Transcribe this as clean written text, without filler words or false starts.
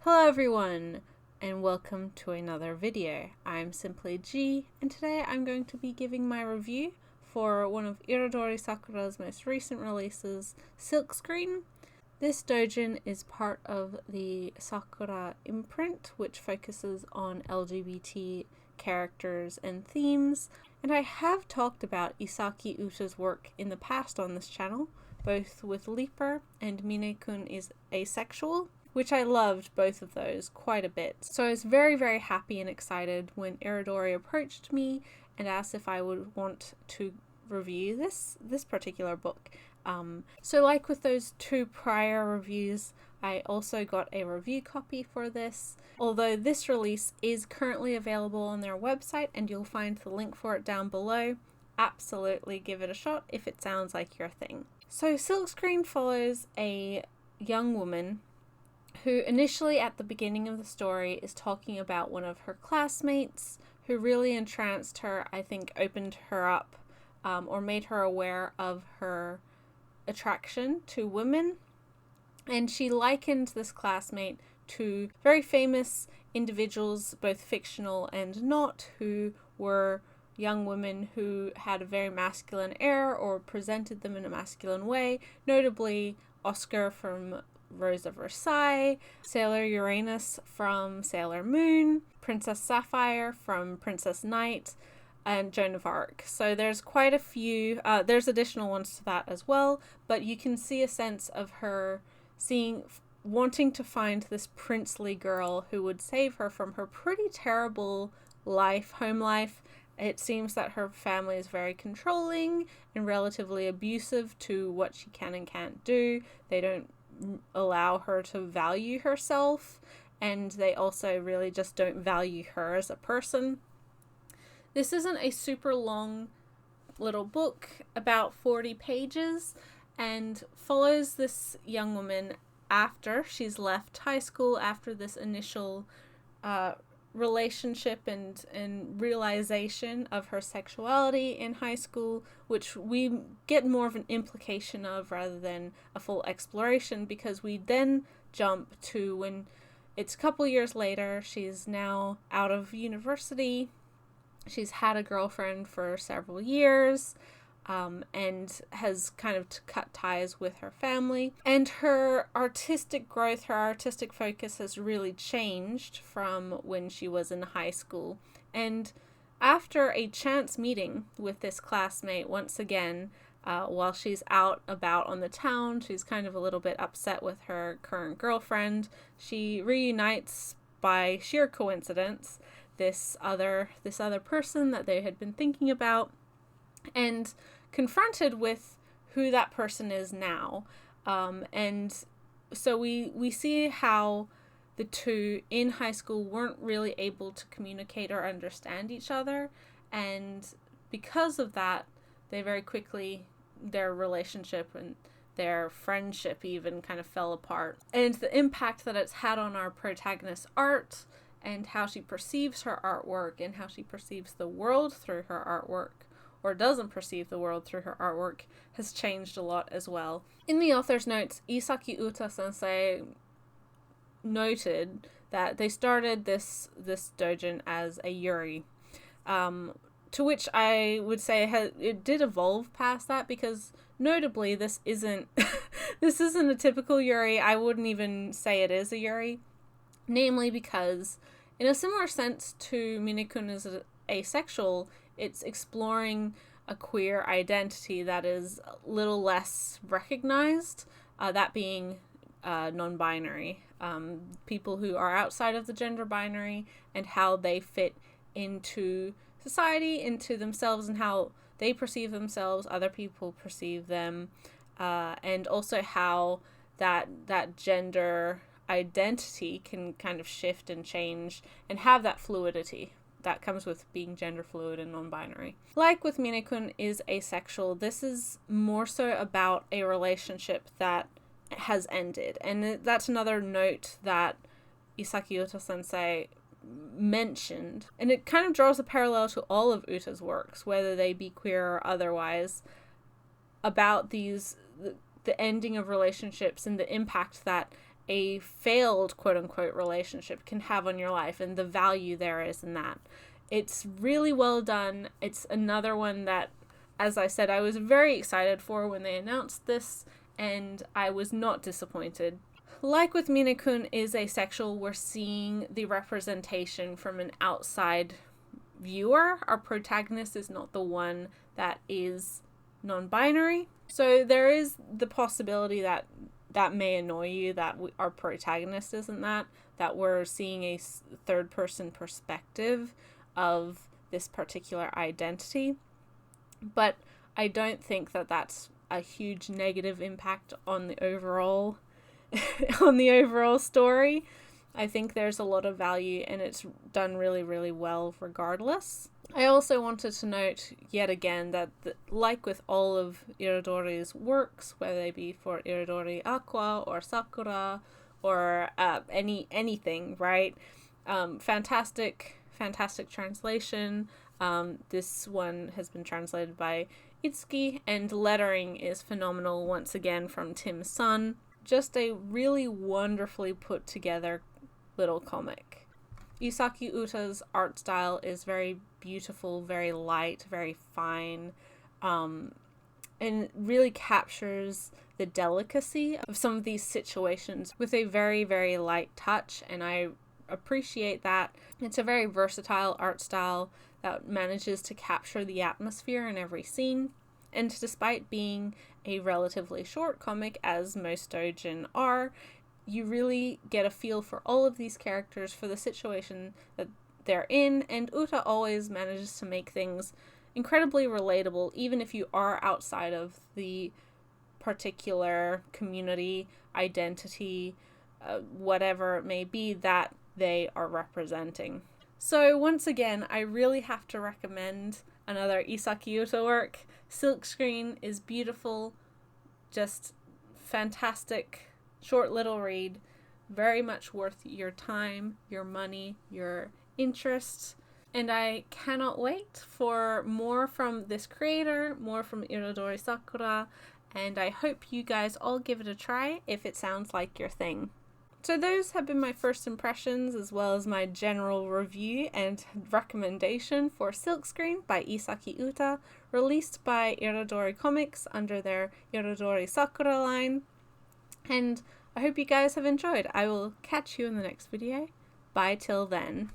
Hello everyone, and welcome to another video. I'm Simply G, and today I'm going to be giving my review for one of Iradori Sakura's most recent releases, Silkscreen. This doujin is part of the Sakura imprint, which focuses on LGBT characters and themes, and I have talked about Isaki Uta's work in the past on this channel, both with Leaper and Mine-kun is Asexual, which I loved both of those quite a bit. So I was very happy and excited when Iradori approached me and asked if I would want to review this particular book. So like with those two prior reviews, I also got a review copy for this. Although this release is currently available on their website and you'll find the link for it down below, absolutely give it a shot if it sounds like your thing. So Silkscreen follows a young woman who initially at the beginning of the story is talking about one of her classmates who really entranced her, I think opened her up or made her aware of her attraction to women. And she likened this classmate to very famous individuals, both fictional and not, who were young women who had a very masculine air or presented them in a masculine way, notably Oscar from Rose of Versailles, Sailor Uranus from Sailor Moon, Princess Sapphire from Princess Knight, and Joan of Arc. So there's quite a few, there's additional ones to that as well, but you can see a sense of her wanting to find this princely girl who would save her from her pretty terrible home life. It seems that her family is very controlling and relatively abusive to what she can and can't do. They don't allow her to value herself, and they also really just don't value her as a person. This isn't a super long little book, about 40 pages, and follows this young woman after she's left high school, after this initial relationship and realization of her sexuality in high school, which we get more of an implication of rather than a full exploration, because we then jump to when it's a couple years later. She's now out of university. She's had a girlfriend for several years, and has kind of cut ties with her family. And her artistic growth, her artistic focus has really changed from when she was in high school. And after a chance meeting with this classmate, once again, while she's out about on the town, she's kind of a little bit upset with her current girlfriend. She reunites by sheer coincidence this other person that they had been thinking about, and confronted with who that person is now. And so we see how the two in high school weren't really able to communicate or understand each other, and because of that, they very quickly, their relationship and their friendship even kind of fell apart. And the impact that it's had on our protagonist's art and how she perceives her artwork and how she perceives the world through her artwork, or doesn't perceive the world through her artwork, has changed a lot as well. In the author's notes, Isaki Uta sensei noted that they started this doujin as a yuri, to which I would say it did evolve past that, because notably this isn't this isn't a typical yuri. I wouldn't even say it is a yuri, namely because in a similar sense to Mine-kun is asexual, it's exploring a queer identity that is a little less recognized, that being non-binary, people who are outside of the gender binary, and how they fit into society, into themselves, and how they perceive themselves, other people perceive them, and also how that gender identity can kind of shift and change and have that fluidity that comes with being gender fluid and non-binary. Like with Mine-kun is asexual, this is more so about a relationship that has ended. And that's another note that Isaki Uta sensei mentioned. And it kind of draws a parallel to all of Uta's works, whether they be queer or otherwise, about the ending of relationships and the impact that a failed quote-unquote relationship can have on your life and the value there is in that. It's really well done. It's another one that, as I said, I was very excited for when they announced this, and I was not disappointed. Like with Minekun is asexual, we're seeing the representation from an outside viewer. Our protagonist is not the one that is non-binary. So there is the possibility that may annoy you, that our protagonist isn't that we're seeing a third-person perspective of this particular identity. But I don't think that that's a huge negative impact on the overall on the overall story. I think there's a lot of value and it's done really, really well regardless. I also wanted to note yet again that like with all of Iradori's works, whether they be for Iradori Aqua or Sakura or anything, right? Fantastic translation. This one has been translated by Itsuki, and lettering is phenomenal once again from Tim Sun. Just a really wonderfully put together little comic. Isaki Uta's art style is very beautiful, very light, very fine, and really captures the delicacy of some of these situations with a very, very light touch, and I appreciate that. It's a very versatile art style that manages to capture the atmosphere in every scene, and despite being a relatively short comic, as most doujin are, you really get a feel for all of these characters, for the situation that they're in, and Uta always manages to make things incredibly relatable, even if you are outside of the particular community, identity, whatever it may be that they are representing. So once again, I really have to recommend another Isaki Uta work. Silkscreen is beautiful, just fantastic, short little read, very much worth your time, your money, your interest, and I cannot wait for more from this creator, more from Iradori Sakura, and I hope you guys all give it a try if it sounds like your thing. So those have been my first impressions, as well as my general review and recommendation for Silkscreen by Isaki Uta, released by Iradori Comics under their Iradori Sakura line. And I hope you guys have enjoyed. I will catch you in the next video. Bye till then.